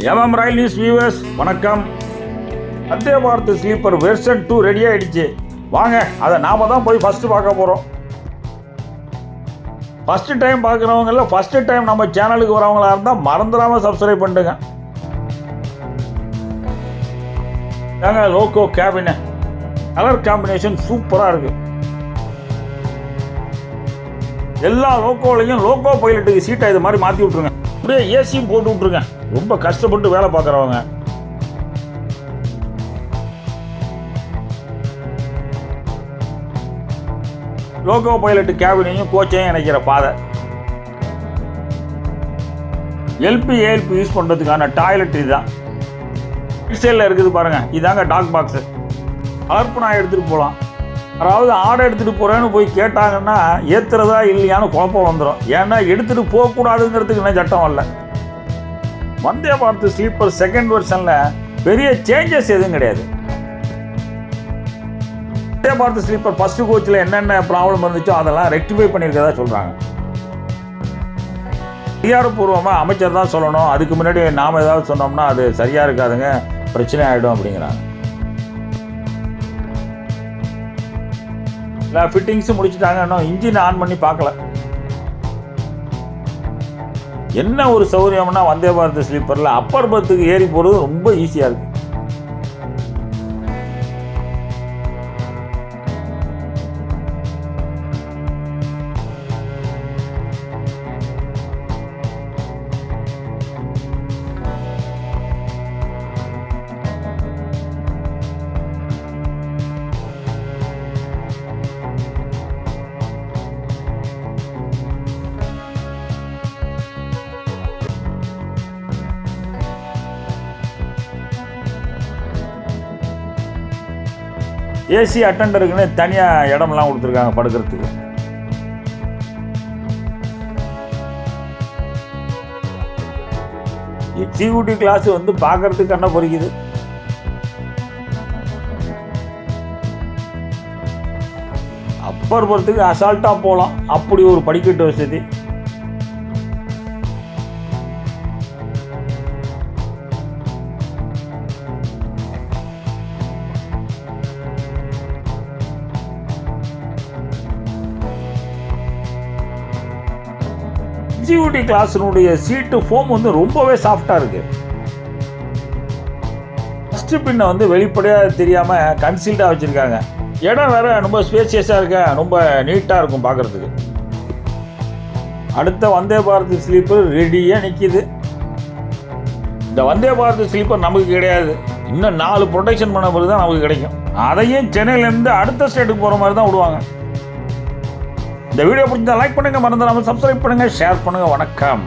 Royal news viewers வணக்கம். Vande Bharat sleeper version 2 ready ஆகிடுச்சு. வாங்க, அதை நாம தான் போய் ஃபஸ்ட்டு பார்க்க போகிறோம். ஃபஸ்ட்டு டைம் பார்க்குறவங்கள ஃபஸ்ட்டு டைம் நம்ம சேனலுக்கு வரவங்களா இருந்தால் மறந்துடாமல் சப்ஸ்கிரைப் பண்ணிட்டுங்க. நாங்க லோகோ கேபின் கலர் காம்பினேஷன் சூப்பராக இருக்குது. எல்லா லோகோலையும் லோகோ பைலட்டுக்கு சீட்டை இது மாதிரி மாற்றி விட்ருங்க. அப்படியே ஏசியும் போட்டு விட்ருங்க. ரொம்ப கஷ்டப்பட்டு வேலை பார்க்குறவங்க. லோகோ பைலட்டு கேபினையும் கோச்சையும் இணைக்கிற பாதை. எல்பி ஏஎல்பி யூஸ் பண்ணுறதுக்கான டாய்லெட் இதுதான். சைடில் இருக்குது பாருங்கள், இதாங்க டாக் பாக்ஸு. கலர்ப்பு நான் எடுத்துகிட்டு போகலாம். அதாவது ஆடை எடுத்துகிட்டு போகிறேன்னு போய் கேட்டாங்கன்னா ஏற்றுறதா இல்லையான்னு குழப்பம் வந்துடும். ஏன்னா எடுத்துகிட்டு போகக்கூடாதுங்கிறதுக்கு என்ன சட்டம் வரல. வந்தே பாரத் ஸ்லீப்பர் செகண்ட் வெர்ஷனில் பெரிய சேஞ்சஸ் எதுவும் கிடையாது. வந்தே பாரத் ஸ்லீப்பர் ஃபஸ்ட்டு கோச்சில் என்னென்ன ப்ராப்ளம் இருந்துச்சோ அதெல்லாம் ரெக்டிஃபை பண்ணியிருக்கதா சொல்கிறாங்க. அதிகாரப்பூர்வமாக அமைச்சர் தான் சொல்லணும். அதுக்கு முன்னாடி நாம் ஏதாவது சொன்னோம்னா அது சரியாக இருக்காதுங்க, பிரச்சனை ஆகிடும் அப்படிங்கிறாங்க. எல்லா ஃபிட்டிங்ஸும் முடிச்சுட்டாங்க. இன்னும் இன்ஜின் ஆன் பண்ணி பார்க்கல. என்ன ஒரு சௌகரியம்னா வந்தே பாரத் ஸ்லீப்பரில் அப்பர் பர்த்துக்கு ஏறி போகிறது ரொம்ப ஈஸியாக இருக்குது. ஏசி அட்டண்டருக்குன்னு தனியாக இடமெல்லாம் கொடுத்துருக்காங்க படுக்கிறதுக்கு. எக்ஸிக்யூட்டிவ் கிளாஸ் வந்து பார்க்கறதுக்கு கண்ணை பொறிக்குது. அப்பர் போகிறதுக்கு அசால்ட்டாக போகலாம். அப்படி ஒரு படிக்கட்டு வசதி. எக்ஸிக்யூட்டிவ் கிளாஸினுடைய சீட்டு ஃபோம் வந்து ரொம்பவே சாஃப்டாக இருக்குது. ஃபஸ்ட்டு பின்னை வந்து வெளிப்படையாக தெரியாமல் கன்சீல்டாக வச்சுருக்காங்க. இடம் வேறு ரொம்ப ஸ்பேசியஸாக இருக்க, ரொம்ப நீட்டாக இருக்கும் பார்க்குறதுக்கு. அடுத்த வந்தே பாரத் ஸ்லீப்பர் ரெடியாக நிற்கிது. இந்த வந்தே பாரத் ஸ்லீப்பர் நமக்கு கிடையாது. இன்னும் 4 ப்ரொடெக்ஷன் பண்ண பிறகு தான் நமக்கு கிடைக்கும். அதையும் சென்னையிலேருந்து அடுத்த ஸ்டேட்டுக்கு போகிற மாதிரி தான் விடுவாங்க. இந்த வீடியோ பிடிச்சா லைக் பண்ணுங்கள், மறந்துடாமல் சப்ஸ்கிரைப் பண்ணுங்கள், ஷேர் பண்ணுங்கள். வணக்கம்.